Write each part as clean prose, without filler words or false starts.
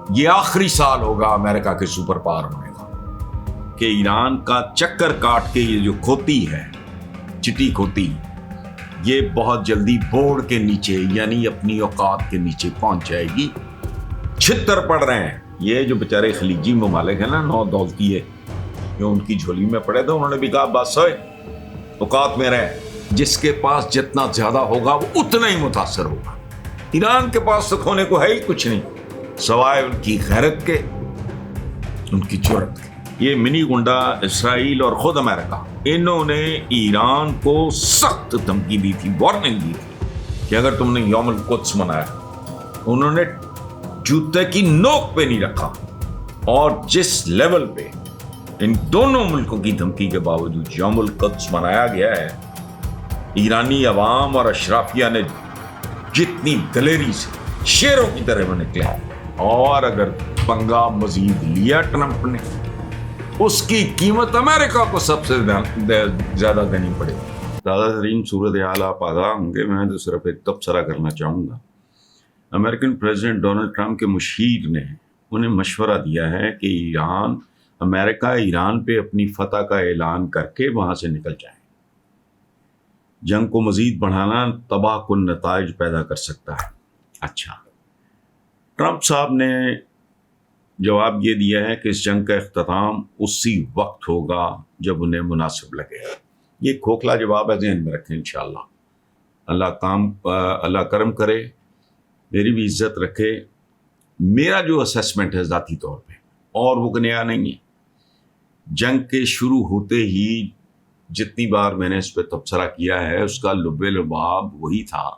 یہ آخری سال ہوگا امریکہ کے سپر پاور ہونے کا کہ ایران کا چکر کاٹ کے یہ جو کھوتی ہے، چٹی کھوتی، یہ بہت جلدی بورڈ کے نیچے یعنی اپنی اوقات کے نیچے پہنچ جائے گی۔ چھتر پڑ رہے ہیں یہ جو بیچارے خلیجی ممالک ہیں نا، نو دولتی ہے جو ان کی جھولی میں پڑے تھے، انہوں نے بھی کہا بس ہوئے اوقات میں رہے، جس کے پاس جتنا زیادہ ہوگا وہ اتنا ہی متاثر ہوگا۔ ایران کے پاس تو کھونے کو ہے ہی کچھ نہیں سوائے ان کی غیرت کے، ان کی جرأت کے۔ یہ منی گنڈا اسرائیل اور خود امریکہ، انہوں نے ایران کو سخت دھمکی دی تھی، وارننگ دی تھی کہ اگر تم نے یوم القدس منایا، انہوں نے جوتے کی نوک پہ نہیں رکھا۔ اور جس لیول پہ ان دونوں ملکوں کی دھمکی کے باوجود یوم القدس منایا گیا ہے، ایرانی عوام اور اشرافیہ نے جتنی دلیری سے شیروں کی طرح وہ نکلے، اور اگر پنگا مزید لیا ٹرمپ نے، اس کی قیمت امریکہ کو سب سے زیادہ دینی پڑے گی۔ زیادہ ترین صورتحال آپ آگاہ ہوں گے، میں تو صرف ایک تبصرہ کرنا چاہوں گا۔ امریکن پریزیڈنٹ ڈونلڈ ٹرمپ کے مشیر نے انہیں مشورہ دیا ہے کہ امریکہ ایران پہ اپنی فتح کا اعلان کر کے وہاں سے نکل جائے۔ جنگ کو مزید بڑھانا تباہ کن نتائج پیدا کر سکتا ہے۔ اچھا، ٹرمپ صاحب نے جواب یہ دیا ہے کہ اس جنگ کا اختتام اسی وقت ہوگا جب انہیں مناسب لگے۔ یہ کھوکھلا جواب ہے، ذہن میں رکھیں انشاءاللہ۔ اللہ کرم کرے، میری بھی عزت رکھے۔ میرا جو اسیسمنٹ ہے ذاتی طور پہ، اور وہ نیا نہیں ہے، جنگ کے شروع ہوتے ہی جتنی بار میں نے اس پہ تبصرہ کیا ہے، اس کا لب لباب وہی تھا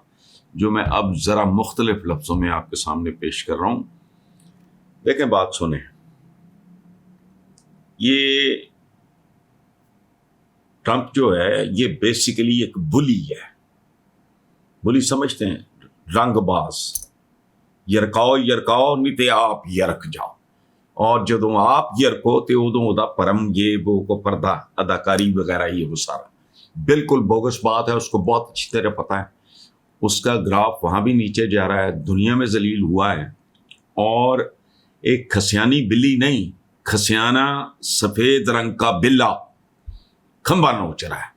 جو میں اب ذرا مختلف لفظوں میں آپ کے سامنے پیش کر رہا ہوں۔ دیکھیں، بات سنیں، یہ ٹرمپ جو ہے یہ بیسیکلی ایک بلی ہے۔ بلی سمجھتے ہیں؟ رنگ باز، یرکاؤ نہیں تے آپ یرک جاؤ، اور جدوں آپ یرکو تے ادوں دا پرم یہ وہ کو پردہ اداکاری وغیرہ یہ وہ سارا بالکل بوگس بات ہے، اس کو بہت اچھی طرح پتہ ہے۔ اس کا گراف وہاں بھی نیچے جا رہا ہے، دنیا میں ذلیل ہوا ہے، اور ایک کھسیانی بلی نہیں، کھسیانہ سفید رنگ کا بلا کھمبا نوچ رہا ہے،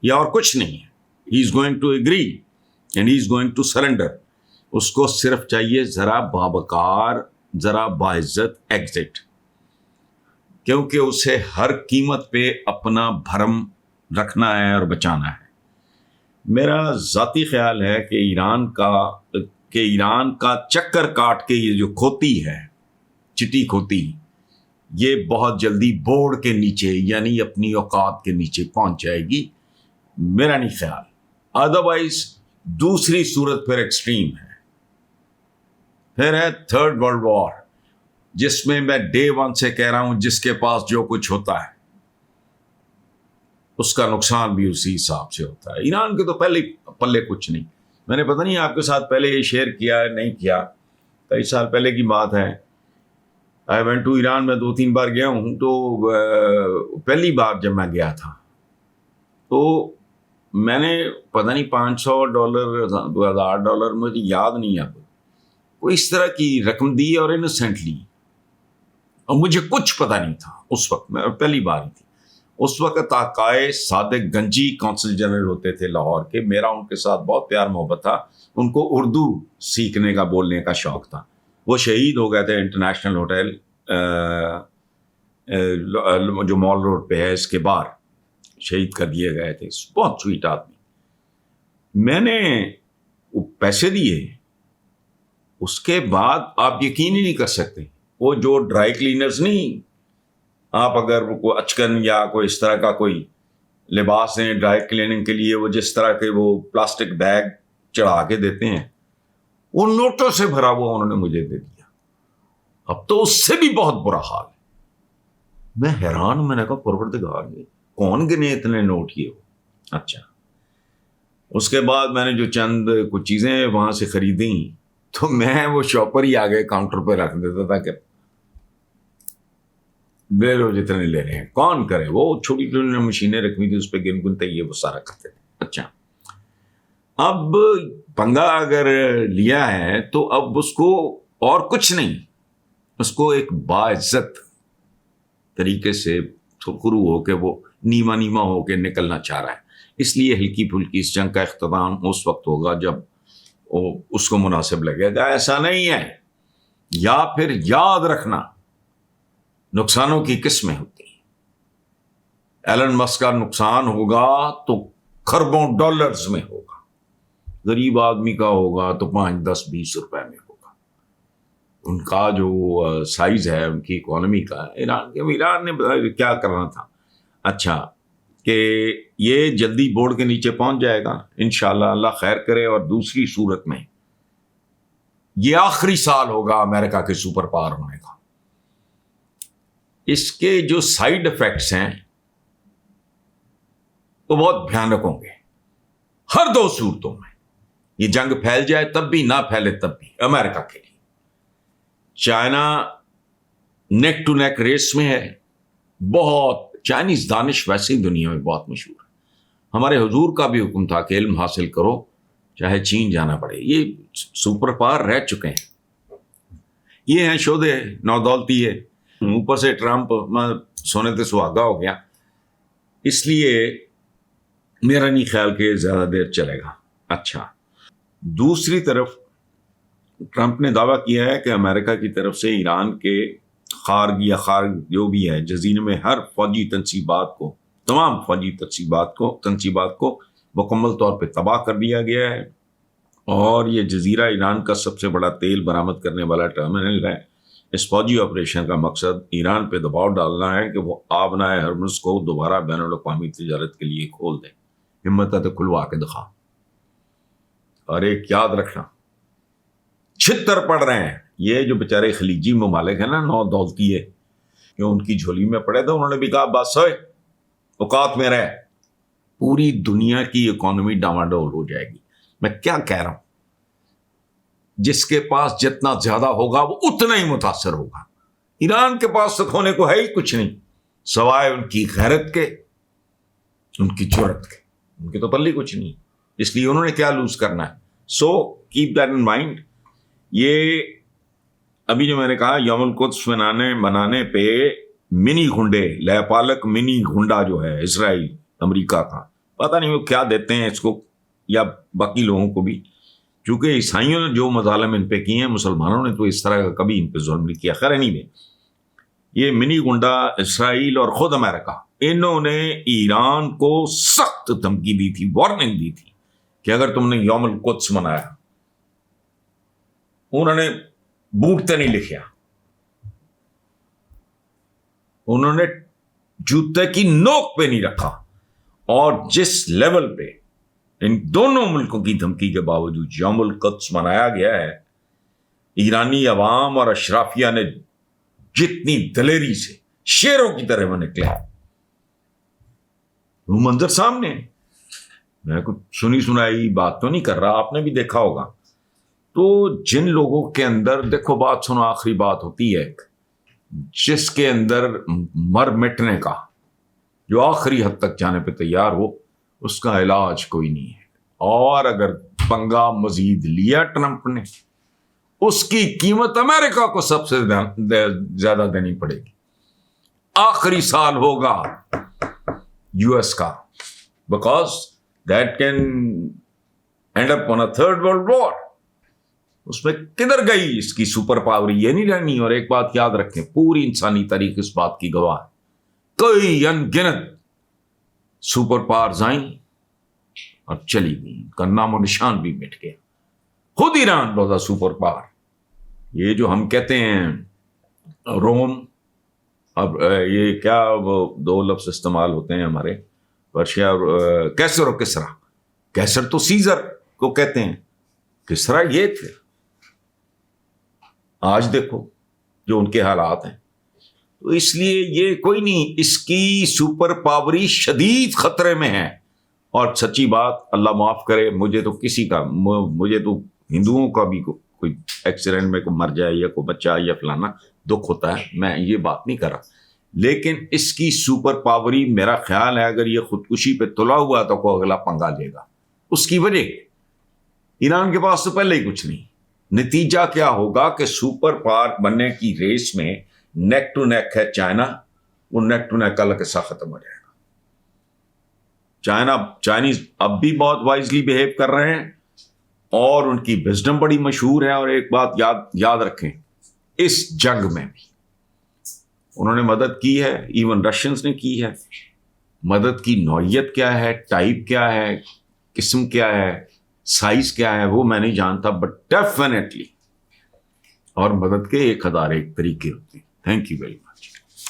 یا اور کچھ نہیں ہے۔ He is going to agree and he is going to surrender. اس کو صرف چاہیے ذرا بابکار، ذرا باعزت ایگزٹ، کیونکہ اسے ہر قیمت پہ اپنا بھرم رکھنا ہے اور بچانا ہے۔ میرا ذاتی خیال ہے کہ ایران کا چکر کاٹ کے یہ جو کھوتی ہے، چٹی کھوتی، یہ بہت جلدی بورڈ کے نیچے یعنی اپنی اوقات کے نیچے پہنچ جائے گی، میرا نہیں خیال۔ ادروائز دوسری صورت پھر ایکسٹریم ہے، پھر ہے تھرڈ ورلڈ وار، جس میں ڈے 1 سے کہہ رہا ہوں جس کے پاس جو کچھ ہوتا ہے اس کا نقصان بھی اسی حساب سے ہوتا ہے۔ ایران کے تو پہلے پلے کچھ نہیں، میں نے پتہ نہیں آپ کے ساتھ پہلے یہ شیئر کیا ہے نہیں کیا، کئی سال پہلے کی بات ہے۔ آئی وینٹ ٹو ایران، میں 2-3 بار گیا ہوں، تو پہلی بار جب میں گیا تھا تو میں نے پتہ نہیں $500 $2000 مجھے یاد نہیں، اب کوئی اس طرح کی رقم دی اور انوسینٹلی، اور مجھے کچھ پتہ نہیں تھا اس وقت، میں پہلی بار ہی تھی۔ اس وقت آقائے صادق گنجی کونسل جنرل ہوتے تھے لاہور کے، میرا ان کے ساتھ بہت پیار محبت تھا، ان کو اردو سیکھنے کا بولنے کا شوق تھا۔ وہ شہید ہو گئے تھے انٹرنیشنل ہوٹل جو مال روڈ پہ ہے، اس کے باہر شہید کر دیے گئے تھے، بہت سویٹ آدمی۔ میں نے پیسے دیے، اس کے بعد آپ یقین ہی نہیں کر سکتے، وہ جو ڈرائی کلینرز نہیں، آپ اگر کوئی اچکن یا کوئی اس طرح کا کوئی لباس ہیں ڈرائی کلیننگ کے لیے، وہ جس طرح کے وہ پلاسٹک بیگ چڑھا کے دیتے ہیں، وہ نوٹوں سے بھرا ہوا انہوں نے مجھے دے دیا۔ اب تو اس سے بھی بہت برا حال ہے۔ میں حیران، میں نے کہا پروردگار یہ کون گنے اتنے نوٹ یہ ہو۔ اچھا، اس کے بعد میں نے جو چند کچھ چیزیں وہاں سے خریدیں، تو میں وہ شاپر ہی آگے کاؤنٹر پہ رکھ دیتا تھا کہ لے لو جتنے لے رہے ہیں، کون کرے، وہ چھوٹی چھوٹی مشینیں رکھی تھی اس پہ گن گنتے یہ وہ سارا کرتے تھے۔ اچھا، اب پنگا اگر لیا ہے تو اب اس کو اور کچھ نہیں، اس کو ایک باعزت طریقے سے شروع ہو کے وہ نیما نیما ہو کے نکلنا چاہ رہا ہے. اس لیے ہلکی پھلکی اس جنگ کا اختتام اس وقت ہوگا جب وہ اس کو مناسب لگے گا. ایسا نہیں ہے. یا پھر یاد رکھنا نقصانوں کی قسمیں ہوتی ہیں. ایلن مسک کا نقصان ہوگا تو خربوں ڈالرز میں ہوگا, غریب آدمی کا ہوگا تو 5, 10, 20 روپے میں ہوگا. ان کا جو سائز ہے ان کی اکانومی کا, ایران نے کیا کرنا تھا. اچھا کہ یہ جلدی بورڈ کے نیچے پہنچ جائے گا انشاءاللہ, اللہ خیر کرے. اور دوسری صورت میں یہ آخری سال ہوگا امریکہ کے سپر پاور ہونے کا. اس کے جو سائیڈ ایفیکٹس ہیں وہ بہت بھیانک ہوں گے ہر دو صورتوں میں. یہ جنگ پھیل جائے تب بھی, نہ پھیلے تب بھی. امریکہ کے لیے China neck to neck race میں ہے. بہت چائنیز دانش ویسے ہی دنیا میں بہت مشہور ہے. ہمارے حضور کا بھی حکم تھا کہ علم حاصل کرو چاہے چین جانا پڑے. یہ سپر پاور رہ چکے ہیں. یہ ہیں شودے, نودولتی ہے. اوپر سے ٹرمپ سونے تے سہاگا ہو گیا. اس لیے میرا نہیں خیال کہ زیادہ دیر چلے گا. اچھا, دوسری طرف ٹرمپ نے دعویٰ کیا ہے کہ امریکہ کی طرف سے ایران کے خارج جو بھی ہے جزیرے میں ہر فوجی تنصیبات کو, تمام فوجی تنصیبات کو مکمل طور پہ تباہ کر دیا گیا ہے. اور یہ جزیرہ ایران کا سب سے بڑا تیل برآمد کرنے والا ٹرمینل ہے. اس فوجی آپریشن کا مقصد ایران پہ دباؤ ڈالنا ہے کہ وہ آبنائے ہرمز کو دوبارہ بین الاقوامی تجارت کے لیے کھول دیں. ہمت ہے تو کھلوا کے دکھا. اور ایک یاد رکھنا, چھتر پڑ رہے ہیں یہ جو بیچارے خلیجی ممالک ہیں نا, نو دولتی ہے, کہ ان کی جھولی میں پڑے تھے. انہوں نے بھی کہا بس ہوئے, اوقات میں رہے. پوری دنیا کی اکانومی ڈاواڈول ہو جائے گی. میں کیا کہہ رہا ہوں, جس کے پاس جتنا زیادہ ہوگا وہ اتنا ہی متاثر ہوگا. ایران کے پاس تو کھونے کو ہے ہی کچھ نہیں سوائے ان کی غیرت کے, ان کی جرأت کے. ان کے تو پلی کچھ نہیں, اس لیے انہوں نے کیا لوز کرنا ہے. So keep that in mind. یہ ابھی جو میں نے کہا یوم القدس منانے پہ منی گھنڈے, لیپالک منی گھنڈا جو ہے اسرائیل امریکہ کا, پتہ نہیں وہ کیا دیتے ہیں اس کو یا باقی لوگوں کو بھی, چونکہ عیسائیوں نے جو مظالم ان پہ کیے ہیں, مسلمانوں نے تو اس طرح کا کبھی ان پہ ظلم نہیں کیا. خیر نہیں میں یہ منی گنڈا اسرائیل اور خود امریکہ, انہوں نے ایران کو سخت دھمکی دی تھی, وارننگ دی تھی کہ اگر تم نے یوم القدس منایا, انہوں نے بوٹ تے نہیں لکھیا, انہوں نے جوتے کی نوک پہ نہیں رکھا. اور جس لیول پہ ان دونوں ملکوں کی دھمکی کے باوجود یوم القدس منایا گیا ہے, ایرانی عوام اور اشرافیہ نے جتنی دلیری سے شیروں کی طرح وہ نکلے, وہ منظر سامنے. میں کچھ سنی سنائی بات تو نہیں کر رہا, آپ نے بھی دیکھا ہوگا. تو جن لوگوں کے اندر, دیکھو بات سنو, آخری بات ہوتی ہے جس کے اندر مر مٹنے کا, جو آخری حد تک جانے پہ تیار ہو, اس کا علاج کوئی نہیں ہے. اور اگر پنگا مزید لیا ٹرمپ نے, اس کی قیمت امریکہ کو سب سے زیادہ دینی پڑے گی. آخری سال ہوگا یو ایس کا, because that can end up on a third world war. اس میں کدھر گئی اس کی سپر پاور, یہ نہیں رہنی. اور ایک بات یاد رکھیں, پوری انسانی تاریخ اس بات کی گواہ ہے, کئی انگنت سپر پاورز آئیں اور چلی گئی, ان کا نام و نشان بھی مٹ گیا. خود Iran was a super power. یہ جو ہم کہتے ہیں روم, اب یہ کیا وہ دو لفظ استعمال ہوتے ہیں ہمارے پرشیا اور کیسر و کسرا. کیسر تو سیزر کو کہتے ہیں, کسرا یہ تھے. آج دیکھو جو ان کے حالات ہیں. تو اس لیے یہ کوئی نہیں, اس کی سپر پاوری شدید خطرے میں ہے. اور سچی بات, اللہ معاف کرے, مجھے تو ہندوؤں کا بھی کوئی ایکسیڈنٹ میں کوئی مر جائے یا کوئی بچہ یا فلانا دکھ ہوتا ہے, میں یہ بات نہیں کر رہا. لیکن اس کی سپر پاوری, میرا خیال ہے اگر یہ خودکشی پہ تلا ہوا تو کوئی اگلا پنگا لے گا. اس کی وجہ ایران کے پاس تو پہلے ہی کچھ نہیں, نتیجہ کیا ہوگا کہ سپر پاور بننے کی ریس میں نیک ٹو نیک ہے چائنا، وہ نیک ٹو نیک کا قصہ ختم ہو جائے گا۔ چائنیز اب بھی بہت وائزلی بہیو کر رہے ہیں اور ان کی وزڈم بڑی مشہور ہے، اور ایک بات یاد رکھیں، اس جنگ میں بھی انہوں نے مدد کی ہے، ایون رشینز نے کی ہے۔ مدد کی نوعیت کیا ہے، ٹائپ کیا ہے، قسم کیا ہے، سائز کیا ہے، وہ میں نہیں جانتا، بٹ ڈیفینیٹلی، اور مدد کے 1001 طریقے ہوتے ہیں۔ Thank you very much.